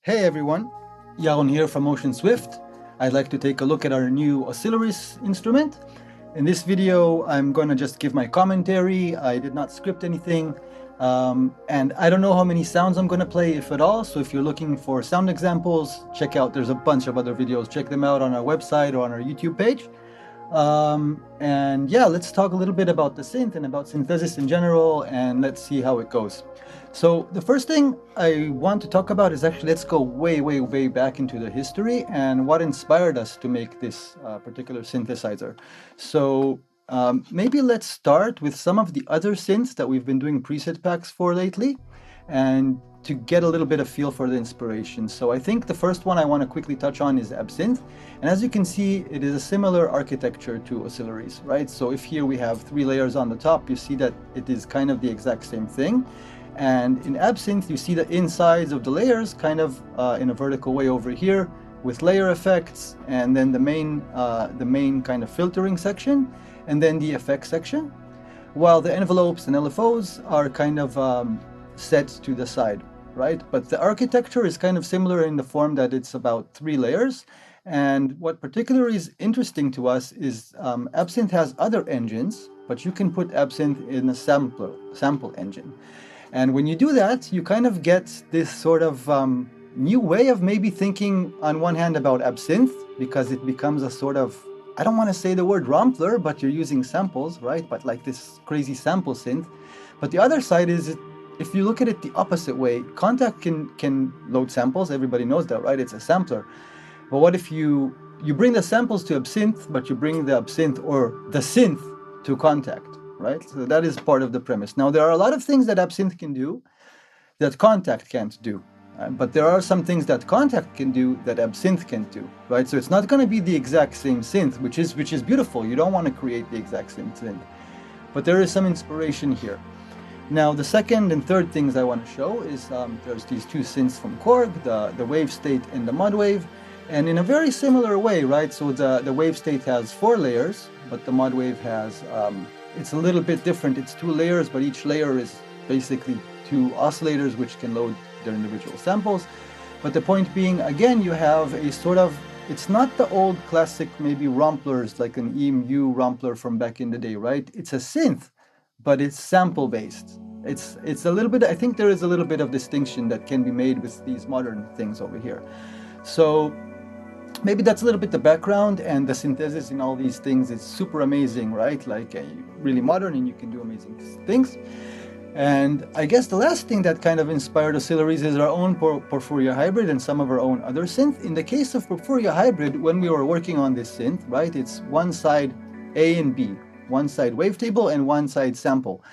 Hey everyone, Yaron here from Motion Swift. I'd like to take a look at our new Oscillarys instrument. In this video, I'm going to just give my commentary. I did not script anything, and I don't know how many sounds I'm going to play, if at all. So if you're looking for sound examples, check out, there's a bunch of other videos. Check them out on our website or on our YouTube page. And yeah, let's talk a little bit about the synth and about synthesis in general, and let's see how it goes. So the first thing I want to talk about is actually, let's go way back into the history and what inspired us to make this particular synthesizer. So maybe let's start with some of the other synths that we've been doing preset packs for lately, and to get a little bit of feel for the inspiration. So I think the first one I want to quickly touch on is Absynth. And as you can see, it is a similar architecture to Oscillarys, right? So if here we have 3 layers on the top, you see that it is kind of the exact same thing. And in Absynth, you see the insides of the layers kind of in a vertical way over here with layer effects, and then the main kind of filtering section, and then the effects section, while the envelopes and LFOs are kind of set to the side, right? But the architecture is kind of similar in the form that it's about 3 layers. And what particularly is interesting to us is Absynth has other engines, but you can put Absynth in a sample engine. And when you do that, you kind of get this sort of new way of maybe thinking on one hand about Absynth, because it becomes a sort of, I don't want to say the word rompler, but you're using samples, right? But like this crazy sample synth. But the other side is, if you look at it the opposite way, Kontakt can load samples. Everybody knows that, right? It's a sampler. But what if you bring the samples to Absynth, but you bring the Absynth or the synth to Kontakt? Right? So that is part of the premise. Now, there are a lot of things that Absynth can do that Kontakt can't do. But there are some things that Kontakt can do that Absynth can't do, right? So it's not going to be the exact same synth, which is beautiful. You don't want to create the exact same synth. But there is some inspiration here. Now, the second and third things I want to show is there's these 2 synths from Korg, the wave state and the mod wave. And in a very similar way, right? So the wave state has 4 layers, but the mod wave has it's a little bit different. It's 2 layers, but each layer is basically 2 oscillators which can load their individual samples. But the point being, again, you have a sort of, it's not the old classic maybe romplers like an EMU rompler from back in the day, right? It's a synth, but it's sample based. It's a little bit, I think there is a little bit of distinction that can be made with these modern things over here. So maybe that's a little bit the background, and the synthesis in all these things is super amazing, right? Like really modern, and you can do amazing things. And I guess the last thing that kind of inspired Oscillarys is our own Porphyria hybrid and some of our own other synth. In the case of Porphyria hybrid, when we were working on this synth, right, it's one side A and B, one side wavetable and one side sample.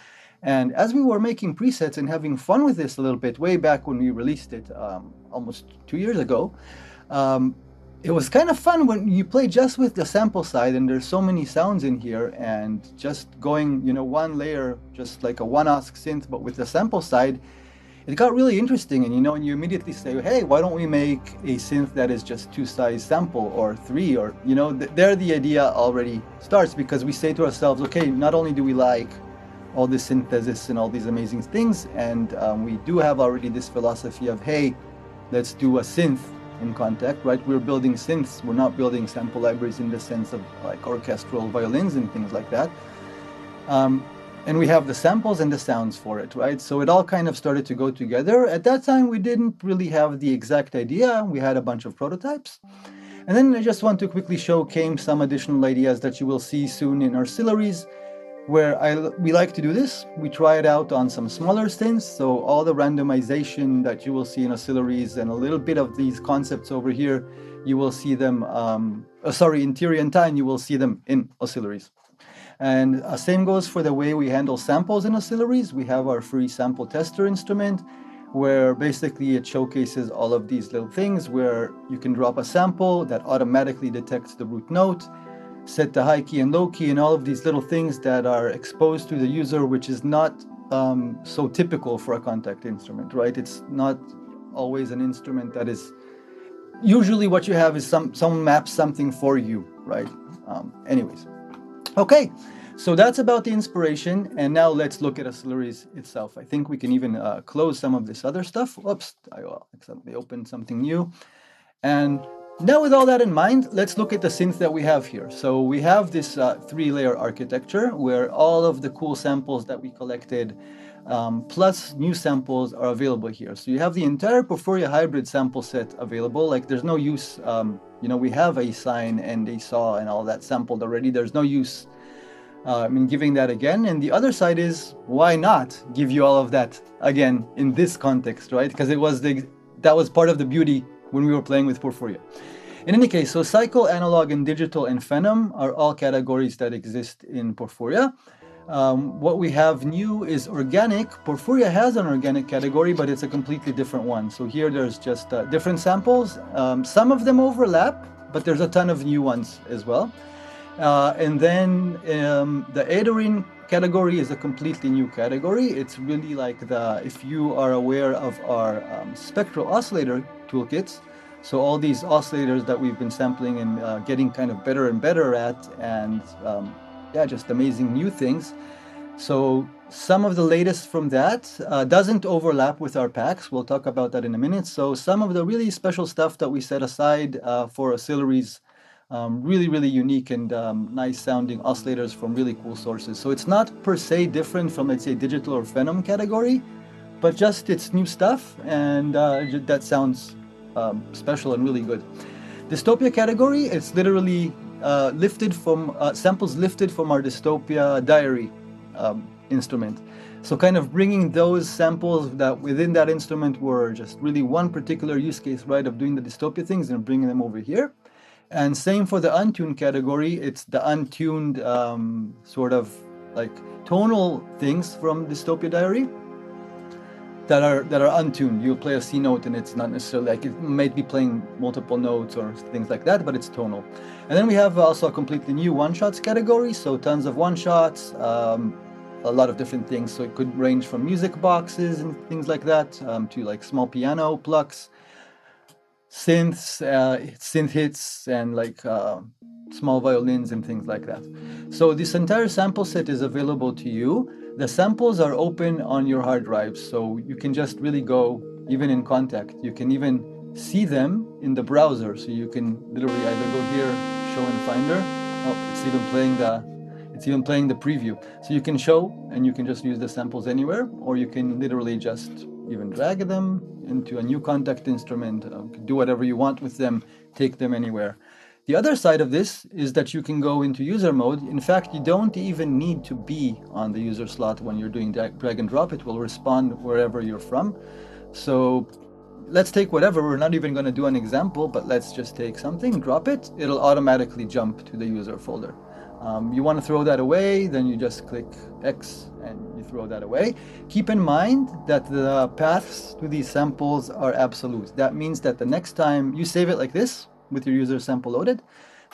And as we were making presets and having fun with this a little bit, way back when we released it almost 2 years ago, it was kind of fun when you play just with the sample side, and there's so many sounds in here, and just going, you know, one layer, just like a one OSC synth, but with the sample side, it got really interesting. And, you know, and you immediately say, hey, why don't we make a synth that is just 2 sides sample, or 3, or, you know, there the idea already starts, because we say to ourselves, okay, not only do we like all this synthesis and all these amazing things, and we do have already this philosophy of, hey, let's do a synth in Kontakt, right? We're building synths, we're not building sample libraries in the sense of like orchestral violins and things like that. And we have the samples and the sounds for it, right? So it all kind of started to go together. At that time, we didn't really have the exact idea. We had a bunch of prototypes. And then I just want to quickly showcase some additional ideas that you will see soon in our Oscillarys, where we like to do this. We try it out on some smaller synths, so all the randomization that you will see in Oscillarys and a little bit of these concepts over here, you will see them, in Theory and Time, you will see them in Oscillarys. And same goes for the way we handle samples in Oscillarys. We have our free sample tester instrument, where basically it showcases all of these little things where you can drop a sample that automatically detects the root note, set the high key and low key, and all of these little things that are exposed to the user, which is not so typical for a Kontakt instrument, right? It's not always an instrument that is, usually what you have is someone maps something for you, right? Anyways, okay, So that's about the inspiration, and now let's look at Oscillarys itself. I think we can even close some of this other stuff. Whoops, I accidentally opened something new. And now with all that in mind, let's look at the synth that we have here. So we have this three-layer architecture where all of the cool samples that we collected plus new samples are available here. So you have the entire Porphyria hybrid sample set available. Like there's no use, we have a sine and a saw and all that sampled already. There's no use giving that again. And the other side is, why not give you all of that again in this context, right? Because that was part of the beauty when we were playing with Porphyria. In any case, so cycle, analog, and digital and phenom are all categories that exist in Porphyria. What we have new is organic. Porphyria has an organic category, but it's a completely different one. So here there's just different samples. Some of them overlap, but there's a ton of new ones as well. And then the Aetherin category is a completely new category. It's really like if you are aware of our spectral oscillator toolkits, so all these oscillators that we've been sampling and getting kind of better and better at, and just amazing new things. So some of the latest from that doesn't overlap with our packs. We'll talk about that in a minute. So some of the really special stuff that we set aside for Oscillarys, really, really unique and nice sounding oscillators from really cool sources. So it's not per se different from, let's say, digital or phenom category, but just it's new stuff, and that sounds special and really good. Dystopia category, it's literally lifted from samples lifted from our Dystopia diary instrument. So kind of bringing those samples that within that instrument were just really one particular use case, right, of doing the Dystopia things and bringing them over here. And same for the untuned category. It's the untuned sort of like tonal things from Dystopia diary that are untuned. You play a C note and it's not necessarily like it might be playing multiple notes or things like that, but it's tonal. And then we have also a completely new one-shots category, so tons of one-shots, a lot of different things. So it could range from music boxes and things like that to like small piano plucks, synths, synth hits, and like small violins and things like that. So this entire sample set is available to you. The samples are open on your hard drives, so you can just really go, even in Kontakt, you can even see them in the browser. So you can literally either go here, show in Finder. Oh, it's even playing the preview. So you can show and you can just use the samples anywhere, or you can literally just even drag them into a new Kontakt instrument, do whatever you want with them, take them anywhere. The other side of this is that you can go into user mode. In fact, you don't even need to be on the user slot when you're doing drag and drop. It will respond wherever you're from. So let's take whatever. We're not even going to do an example, but let's just take something, drop it. It'll automatically jump to the user folder. You want to throw that away, then you just click X and you throw that away. Keep in mind that the paths to these samples are absolute. That means that the next time you save it like this, with your user sample loaded,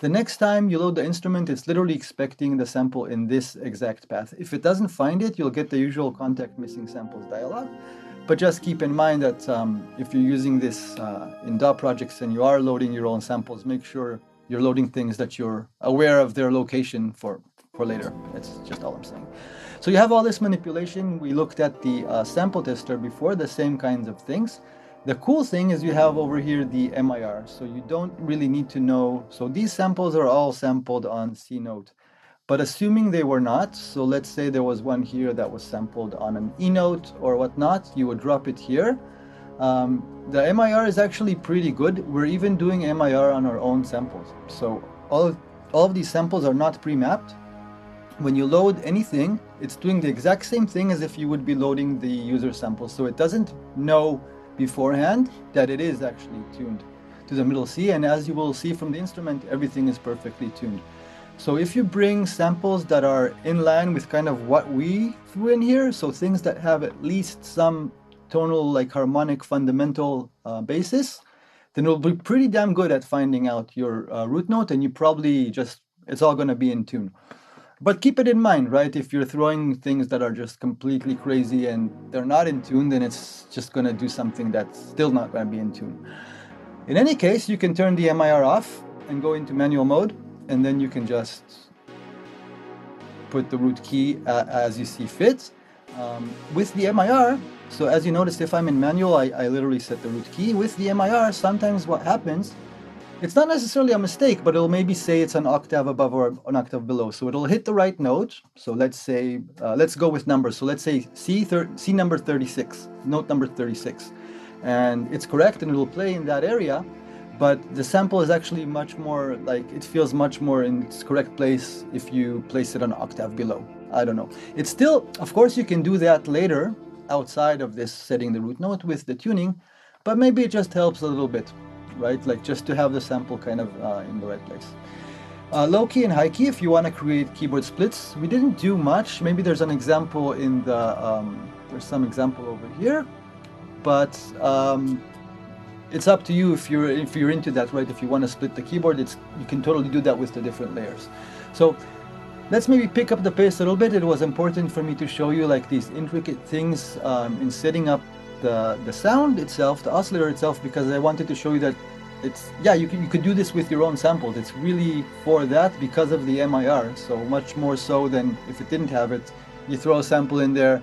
the next time you load the instrument, it's literally expecting the sample in this exact path. If it doesn't find it, you'll get the usual Kontakt missing samples dialog. But just keep in mind that if you're using this in DAW projects and you are loading your own samples, make sure you're loading things that you're aware of their location for later. That's just all I'm saying. So you have all this manipulation. We looked at the sample tester before, the same kinds of things. The cool thing is you have over here the MIR, so you don't really need to know. So these samples are all sampled on C note, but assuming they were not, so let's say there was one here that was sampled on an E note or whatnot, you would drop it here. The MIR is actually pretty good. We're even doing MIR on our own samples. So all of these samples are not pre-mapped. When you load anything, it's doing the exact same thing as if you would be loading the user sample. So it doesn't know beforehand that it is actually tuned to the middle C, and as you will see from the instrument, everything is perfectly tuned. So if you bring samples that are in line with kind of what we threw in here, so things that have at least some tonal, like harmonic fundamental basis, then it'll be pretty damn good at finding out your root note, and you probably it's all going to be in tune. But keep it in mind, right? If you're throwing things that are just completely crazy and they're not in tune, then it's just going to do something that's still not going to be in tune. In any case, you can turn the MIR off and go into manual mode, and then you can just put the root key as you see fit. With the MIR, so as you noticed, if I'm in manual, I literally set the root key. With the MIR, sometimes what happens, it's not necessarily a mistake, but it'll maybe say it's an octave above or an octave below. So it'll hit the right note. So let's say, let's go with numbers. So let's say C number 36, note number 36. And it's correct and it'll play in that area. But the sample is actually much more, like, it feels much more in its correct place if you place it an octave below. I don't know. It's still, of course, you can do that later outside of this setting the root note with the tuning, but maybe it just helps a little bit, right? Like just to have the sample kind of in the right place. Low key and high key, if you want to create keyboard splits, we didn't do much. Maybe there's an example in the, there's some example over here, but it's up to you if you're into that, right? If you want to split the keyboard, you can totally do that with the different layers. So let's maybe pick up the pace a little bit. It was important for me to show you like these intricate things in setting up the sound itself, the oscillator itself, because I wanted to show you that it's, yeah, you could do this with your own samples. It's really for that because of the MIR, so much more so than if it didn't have it. You throw a sample in there,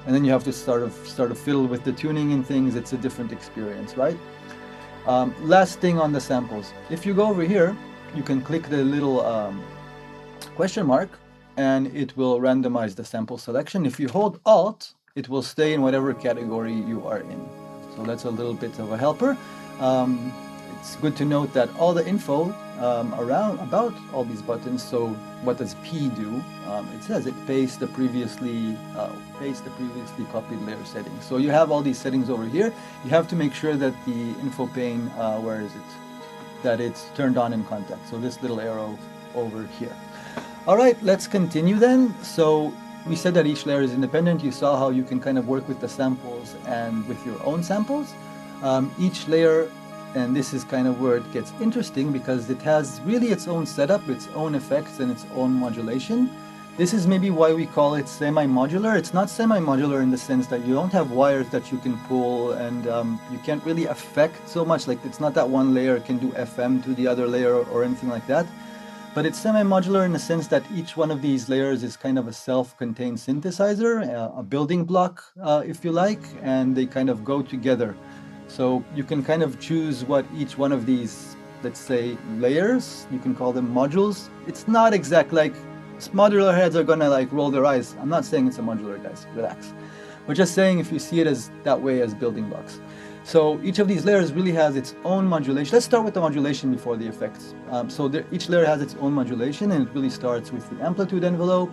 and then you have to start to fiddle with the tuning and things. It's a different experience, right? Last thing on the samples. If you go over here, you can click the little question mark, and it will randomize the sample selection. If you hold Alt, it will stay in whatever category you are in. So that's a little bit of a helper. It's good to note that all the info about all these buttons. So what does P do? It says it pastes the previously copied layer settings. So you have all these settings over here. You have to make sure that the info pane, where is it? That it's turned on in Kontakt. So this little arrow over here. All right, let's continue then. So we said that each layer is independent. You saw how you can kind of work with the samples and with your own samples. Each layer, and this is kind of where it gets interesting because it has really its own setup, its own effects, and its own modulation. This is maybe why we call it semi-modular. It's not semi-modular in the sense that you don't have wires that you can pull, and you can't really affect so much. Like, it's not that one layer can do FM to the other layer or anything like that. But it's semi-modular in the sense that each one of these layers is kind of a self-contained synthesizer, a building block, if you like, and they kind of go together. So you can kind of choose what each one of these, let's say, layers, you can call them modules. It's not exact, like, modular heads are gonna like roll their eyes. I'm not saying it's a modular, guys, relax. We're just saying if you see it as that way as building blocks. So each of these layers really has its own modulation. Let's start with the modulation before the effects. Each layer has its own modulation, and it really starts with the amplitude envelope,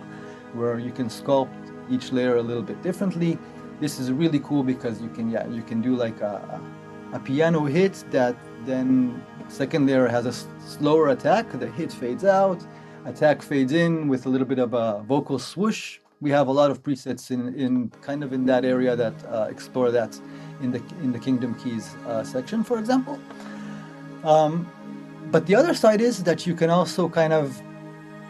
where you can sculpt each layer a little bit differently. This is really cool because you can do like a piano hit that then second layer has a slower attack. The hit fades out, attack fades in with a little bit of a vocal swoosh. We have a lot of presets in that area that explore that in the Kingdom Keys section, for example. But the other side is that you can also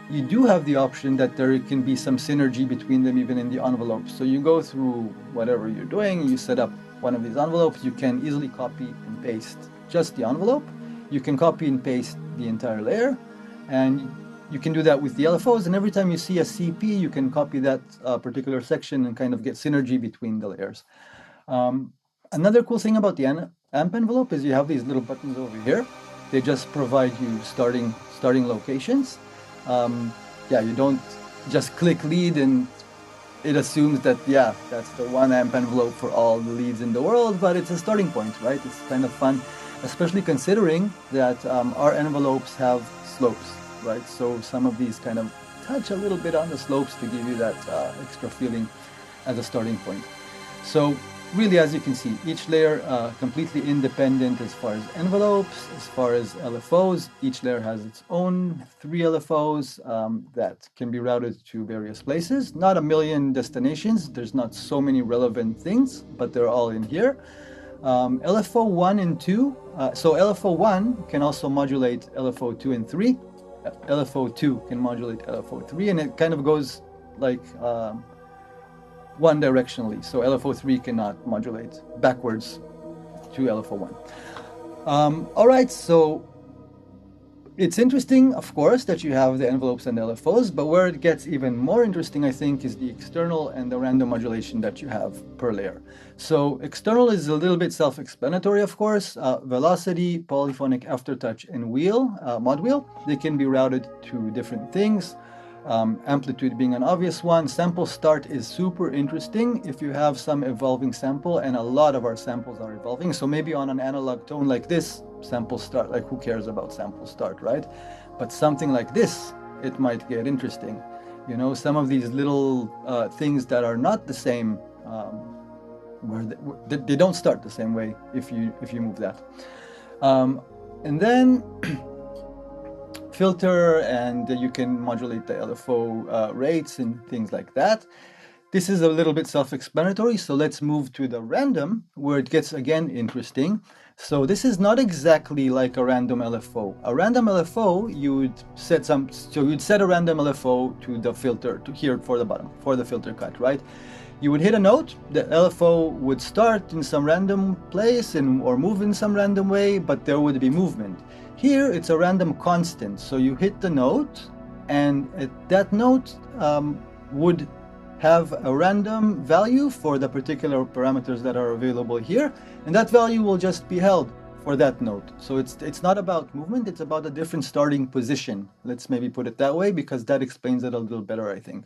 you do have the option that there can be some synergy between them even in the envelope. So you go through whatever you're doing, you set up one of these envelopes, you can easily copy and paste just the envelope. You can copy and paste the entire layer, and you can do that with the LFOs, and every time you see a CP, you can copy that particular section and kind of get synergy between the layers. Another cool thing about the amp envelope is you have these little buttons over here. They just provide you starting locations. You don't just click lead and it assumes that, that's the one amp envelope for all the leads in the world, but it's a starting point, right? It's kind of fun, especially considering that our envelopes have slopes, right? So some of these kind of touch a little bit on the slopes to give you that extra feeling as a starting point. So really, as you can see, each layer completely independent as far as envelopes, as far as LFOs. Each layer has its own 3 LFOs that can be routed to various places. Not a million destinations. There's not so many relevant things, but they're all in here. LFO 1 and 2. So LFO 1 can also modulate LFO 2 and 3. LFO 2 can modulate LFO 3, and it kind of goes like one directionally. So LFO 3 cannot modulate backwards to LFO 1. All right, so It's interesting, of course, that you have the envelopes and the LFOs, but where it gets even more interesting, I think, is the external and the random modulation that you have per layer. So external is a little bit self-explanatory, of course. Velocity, polyphonic aftertouch, and wheel, mod wheel, they can be routed to different things. Amplitude being an obvious one. Sample start is super interesting if you have some evolving sample, and a lot of our samples are evolving. So maybe on an analog tone like this, sample start, like who cares about sample start, right? But something like this, it might get interesting. You know, some of these little things that are not the same, where they don't start the same way if you move that. And then filter, and you can modulate the LFO rates and things like that. This is a little bit self-explanatory, so let's move to the random, where it gets again interesting. So this is not exactly like a random LFO. A random LFO, you'd set a random LFO to the filter, to here for the bottom, for the filter cut, right? You would hit a note, the LFO would start in some random place or move in some random way, but there would be movement. Here, it's a random constant, so you hit the note, and that note would have a random value for the particular parameters that are available here, and that value will just be held for that note. So it's not about movement, it's about a different starting position. Let's maybe put it that way, because that explains it a little better, I think.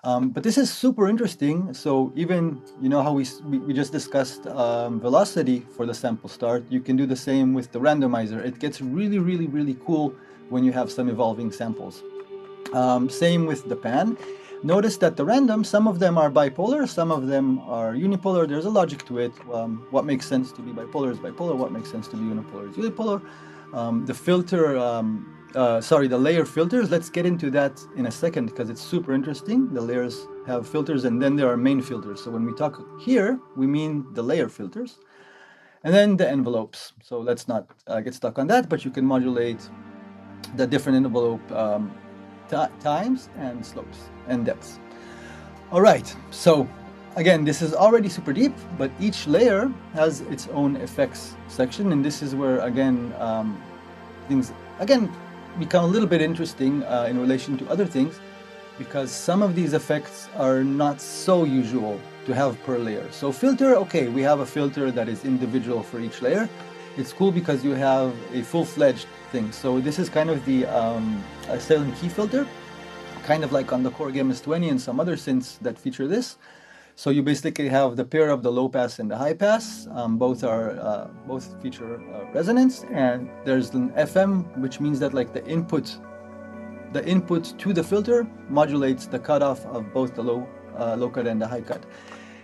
But this is super interesting. So even, you know, how we just discussed velocity for the sample start, you can do the same with the randomizer. It gets really, really, really cool when you have some evolving samples. Same with the pan. Notice that the random, some of them are bipolar, some of them are unipolar. There's a logic to it. What makes sense to be bipolar is bipolar. What makes sense to be unipolar is unipolar. The filter, the layer filters, let's get into that in a second because it's super interesting. The layers have filters, and then there are main filters. So when we talk here, we mean the layer filters. And then the envelopes. So let's not get stuck on that, but you can modulate the different envelope times and slopes and depths. All right, so again, this is already super deep, but each layer has its own effects section, and this is where, again, things become a little bit interesting in relation to other things, because some of these effects are not so usual to have per layer. So filter, okay, we have a filter that is individual for each layer. It's cool because you have a full-fledged thing. So this is kind of the silent key filter, kind of like on the Korg MS-20 and some other synths that feature this. So you basically have the pair of the low pass and the high pass. Both feature resonance, and there's an FM, which means that like the input to the filter modulates the cutoff of both the low cut and the high cut.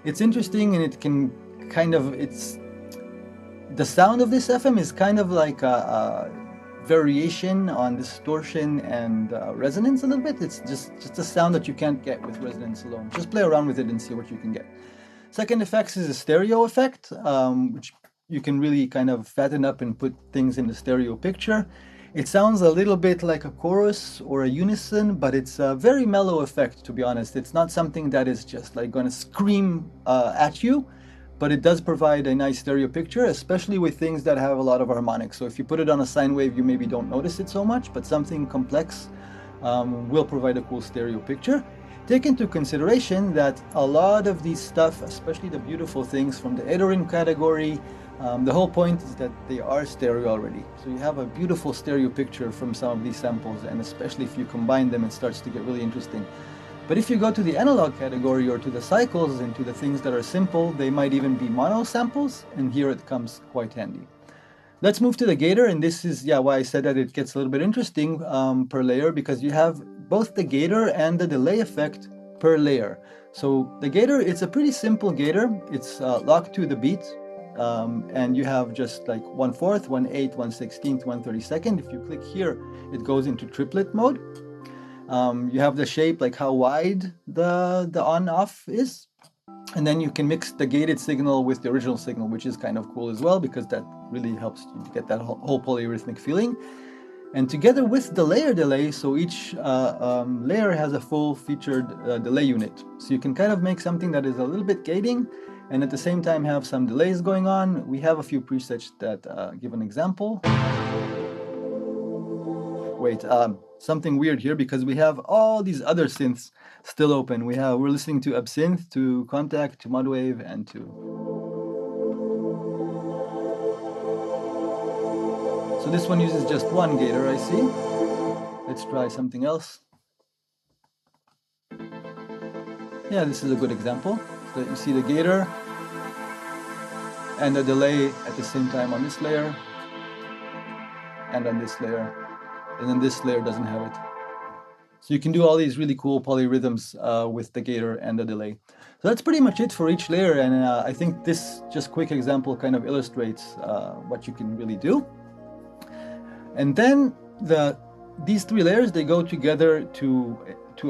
It's interesting, and it can kind of, the sound of this FM is kind of like a variation on distortion and resonance a little bit. It's just a sound that you can't get with resonance alone. Just play around with it and see what you can get. Second effects is a stereo effect, which you can really kind of fatten up and put things in the stereo picture. It sounds a little bit like a chorus or a unison, but it's a very mellow effect, to be honest. It's not something that is just like going to scream at you, but it does provide a nice stereo picture, especially with things that have a lot of harmonics. So if you put it on a sine wave, you maybe don't notice it so much, but something complex will provide a cool stereo picture. Take into consideration that a lot of these stuff, especially the beautiful things from the ethereal category, the whole point is that they are stereo already. So you have a beautiful stereo picture from some of these samples, and especially if you combine them, it starts to get really interesting. But if you go to the analog category or to the cycles and to the things that are simple, they might even be mono samples, and here it comes quite handy. Let's move to the gator, and this is why I said that it gets a little bit interesting per layer, because you have both the gator and the delay effect per layer. So the gator, it's a pretty simple gator. It's locked to the beat, and you have just like 1/4, 1/8, 1/16, 1/32. If you click here, it goes into triplet mode. You have the shape, like how wide the on-off is, and then you can mix the gated signal with the original signal, which is kind of cool as well, because that really helps you get that whole polyrhythmic feeling. And together with the layer delay, so each layer has a full featured delay unit. So you can kind of make something that is a little bit gating, and at the same time have some delays going on. We have a few presets that give an example. wait, something weird here because we have all these other synths still open. We're listening to Absynth, to Kontakt, to Modwave, and to... So this one uses just one gator, I see. Let's try something else. Yeah, this is a good example. So you see the gator and the delay at the same time on this layer and on this layer, and then this layer doesn't have it. So you can do all these really cool polyrhythms with the gator and the delay. So that's pretty much it for each layer, and I think this just quick example kind of illustrates what you can really do. And then these three layers, they go together to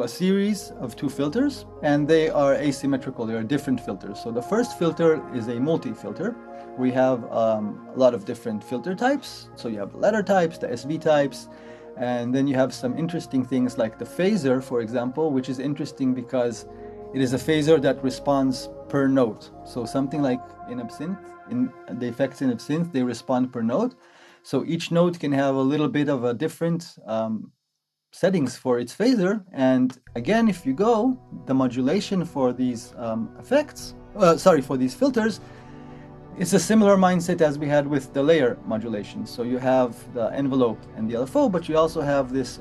a series of two filters, and they are asymmetrical. They are different filters. So the first filter is a multi-filter. We have a lot of different filter types. So you have the ladder types, the SV types, and then you have some interesting things like the phaser, for example, which is interesting because it is a phaser that responds per note. So something like in Absynth, in the effects in Absynth, they respond per note. So each note can have a little bit of a different settings for its phaser. And again, if you go, the modulation for these for these filters, it's a similar mindset as we had with the layer modulation. So you have the envelope and the LFO, but you also have this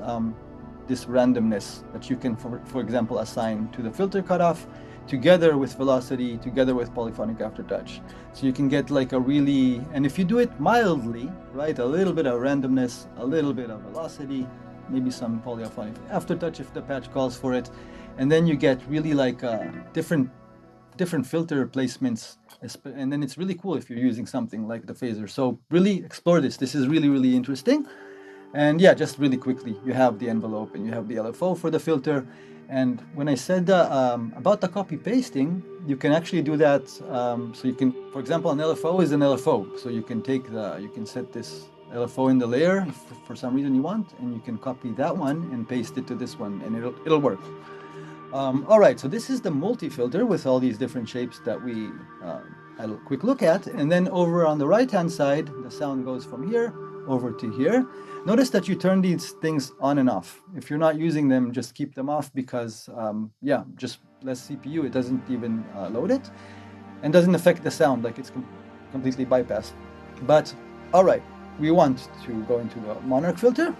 this randomness that you can, for example, assign to the filter cutoff, together with velocity, together with polyphonic aftertouch. So you can get like a really, and if you do it mildly, right, a little bit of randomness, a little bit of velocity, maybe some polyphonic aftertouch if the patch calls for it, and then you get really like different filter placements, and then it's really cool if you're using something like the phaser. So really explore this. This is really, really interesting. And yeah, just really quickly, you have the envelope and you have the LFO for the filter. And when I said about the copy pasting, you can actually do that. So you can, for example, an LFO is an LFO. So you can you can set this LFO in the layer if for some reason you want, and you can copy that one and paste it to this one, and it'll work. All right, so this is the multi-filter with all these different shapes that we had a quick look at. And then over on the right-hand side, the sound goes from here over to here. Notice that you turn these things on and off. If you're not using them, just keep them off because, yeah, just less CPU. It doesn't even load it and doesn't affect the sound, like it's completely bypassed. But all right, we want to go into the Monarch filter.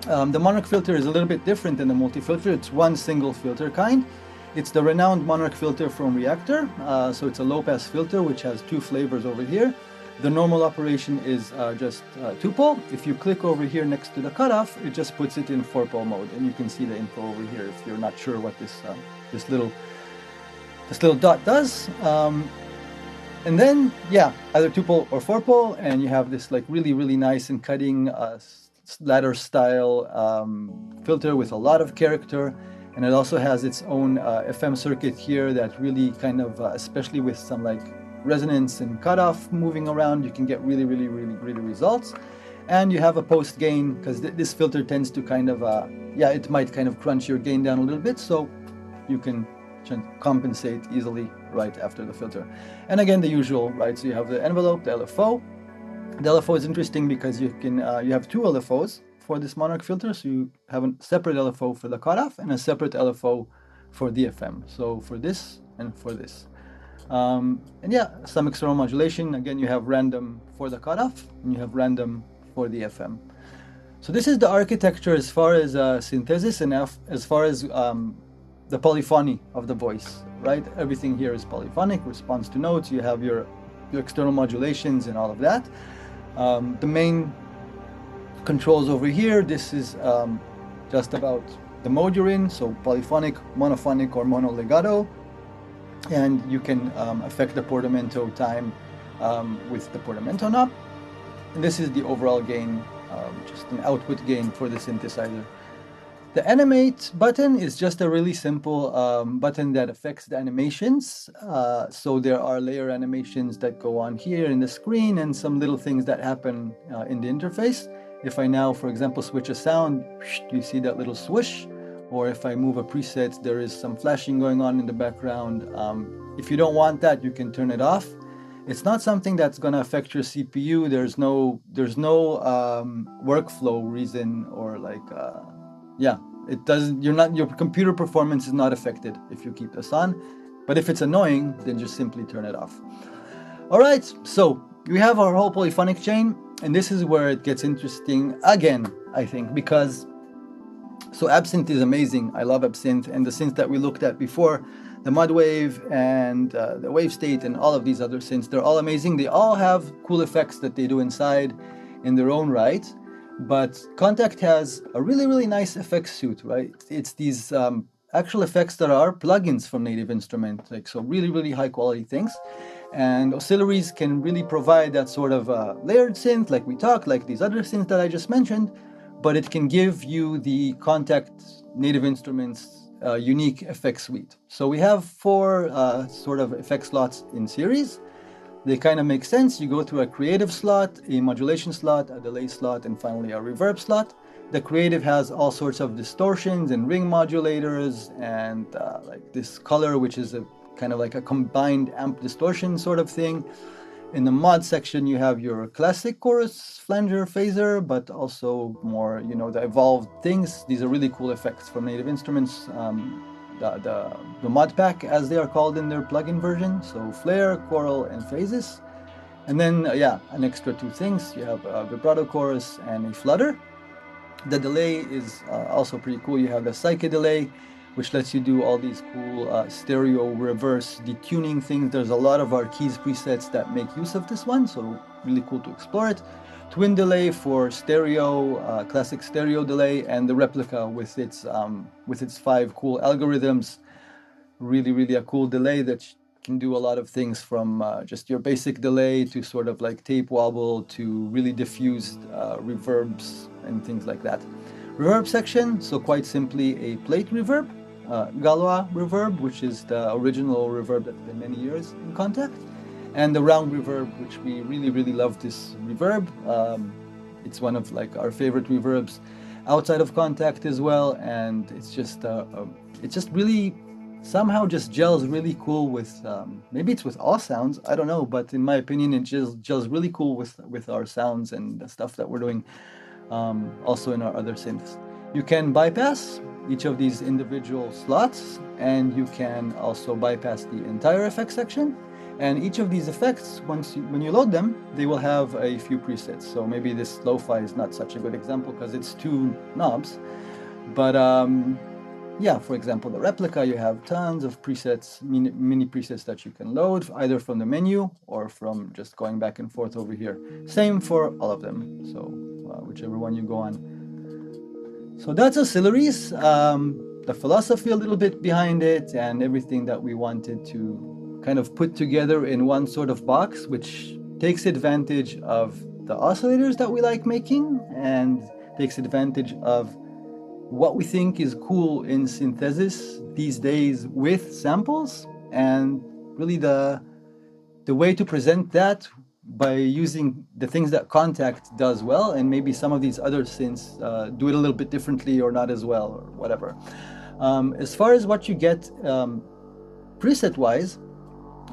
The Monarch filter is a little bit different than the multi-filter. It's one single filter kind. It's the renowned Monarch filter from Reactor. So it's a low-pass filter which has two flavors over here. The normal operation is just 2-pole. If you click over here next to the cutoff, it just puts it in 4-pole mode, and you can see the info over here if you're not sure what this little dot does. And then, yeah, either 2-pole or 4-pole, and you have this like really, really nice and cutting ladder style filter with a lot of character. And it also has its own FM circuit here that really kind of, especially with some like resonance and cutoff moving around, you can get really, really, really great results. And you have a post gain because this filter tends to kind of, yeah, it might kind of crunch your gain down a little bit, so you can compensate easily right after the filter. And again, the usual, right? So you have the envelope, the LFO. The LFO is interesting because you can you have two LFOs for this Monarch filter, so you have a separate LFO for the cutoff and a separate LFO for the FM. So for this and for this. And yeah, some external modulation. Again, you have random for the cutoff and you have random for the FM. So this is the architecture as far as synthesis and as far as the polyphony of the voice, right? Everything here is polyphonic, responds to notes. You have your external modulations and all of that. The main controls over here, this is just about the mode you're in, so polyphonic, monophonic, or mono legato. And you can affect the portamento time with the portamento knob. And this is the overall gain, just an output gain for the synthesizer. The animate button is just a really simple button that affects the animations. So there are layer animations that go on here in the screen and some little things that happen in the interface. If I now, for example, switch a sound, you see that little swoosh. Or if I move a preset, there is some flashing going on in the background. If you don't want that, you can turn it off. It's not something that's going to affect your CPU. There's no workflow reason, or like yeah, it doesn't. Your computer performance is not affected if you keep this on. But if it's annoying, then just simply turn it off. All right, so we have our whole polyphonic chain, and this is where it gets interesting again, I think, because so Absynth is amazing. I love Absynth, and the synths that we looked at before, the mud wave and the wave state and all of these other synths, they're all amazing. They all have cool effects that they do inside in their own right. But Kontakt has a really, really nice effects suite, right? It's these actual effects that are plugins from Native Instrument, like so really, really high quality things. And Oscillarys can really provide that sort of layered synth, like we talked, like these other synths that I just mentioned, but it can give you the Kontakt Native Instruments unique effect suite. So we have 4 sort of effect slots in series. They kind of make sense. You go through a creative slot, a modulation slot, a delay slot, and finally a reverb slot. The creative has all sorts of distortions and ring modulators and like this color, which is a kind of like a combined amp distortion sort of thing. In the mod section, you have your classic chorus, flanger, phaser, but also more, you know, the evolved things. These are really cool effects from Native Instruments. The mod pack, as they are called in their plugin version. So flare, choral, and phases. And then, yeah, an extra 2 things. You have a vibrato chorus and a flutter. The delay is also pretty cool. You have the psyche delay, which lets you do all these cool stereo reverse detuning things. There's a lot of our keys presets that make use of this one, so really cool to explore it. Twin delay for stereo, classic stereo delay, and the replica with its 5 cool algorithms. Really, really a cool delay that can do a lot of things, from just your basic delay to sort of like tape wobble to really diffused reverbs and things like that. Reverb section, so quite simply a plate reverb, Galois reverb, which is the original reverb that's been many years in Kontakt, and the round reverb, which we really, really love this reverb. It's one of like our favorite reverbs outside of Kontakt as well, and it's just really somehow just gels really cool with maybe it's with all sounds, I don't know, but in my opinion it just gels really cool with our sounds and the stuff that we're doing also in our other synths. You can bypass each of these individual slots, and you can also bypass the entire effect section. And each of these effects, when you load them, they will have a few presets. So maybe this lo-fi is not such a good example because it's 2 knobs, but yeah, for example, the replica, you have tons of presets, mini presets that you can load either from the menu or from just going back and forth over here. Same for all of them, so whichever one you go on. So that's Oscillarys, the philosophy a little bit behind it, and everything that we wanted to kind of put together in one sort of box, which takes advantage of the oscillators that we like making and takes advantage of what we think is cool in synthesis these days with samples, and really the way to present that by using the things that Kontakt does well, and maybe some of these other synths do it a little bit differently or not as well or whatever. As far as what you get preset wise,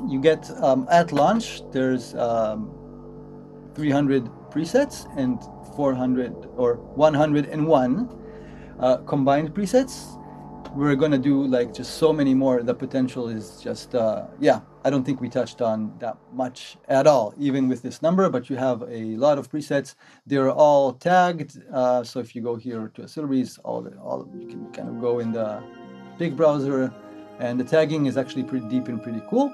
you get at launch there's 300 presets and 400 or 101 combined presets. We're gonna do like just so many more. The potential is just yeah, I don't think we touched on that much at all, even with this number, but you have a lot of presets. They're all tagged, so if you go here to Oscillarys, all you can kind of go in the big browser, and the tagging is actually pretty deep and pretty cool.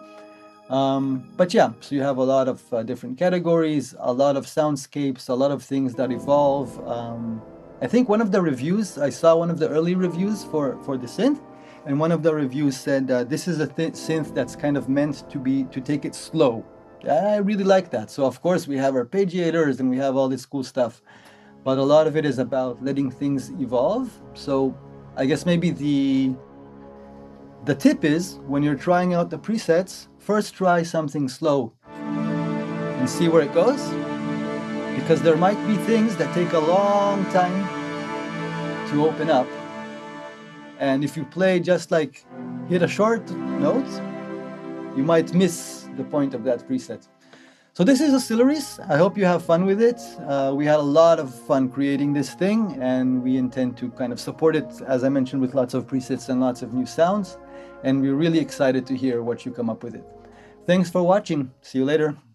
But yeah, so you have a lot of different categories, a lot of soundscapes, a lot of things that evolve. I think one of the reviews, I saw one of the early reviews for the synth, and one of the reviews said this is a synth that's kind of meant to take it slow. I really like that. So of course we have arpeggiators and we have all this cool stuff, but a lot of it is about letting things evolve. So I guess maybe the tip is, when you're trying out the presets, first try something slow and see where it goes, because there might be things that take a long time to open up, and if you play just like hit a short note, you might miss the point of that preset. So this is Oscillarys. I hope you have fun with it. We had a lot of fun creating this thing, and we intend to kind of support it, as I mentioned, with lots of presets and lots of new sounds. And we're really excited to hear what you come up with it. Thanks for watching. See you later.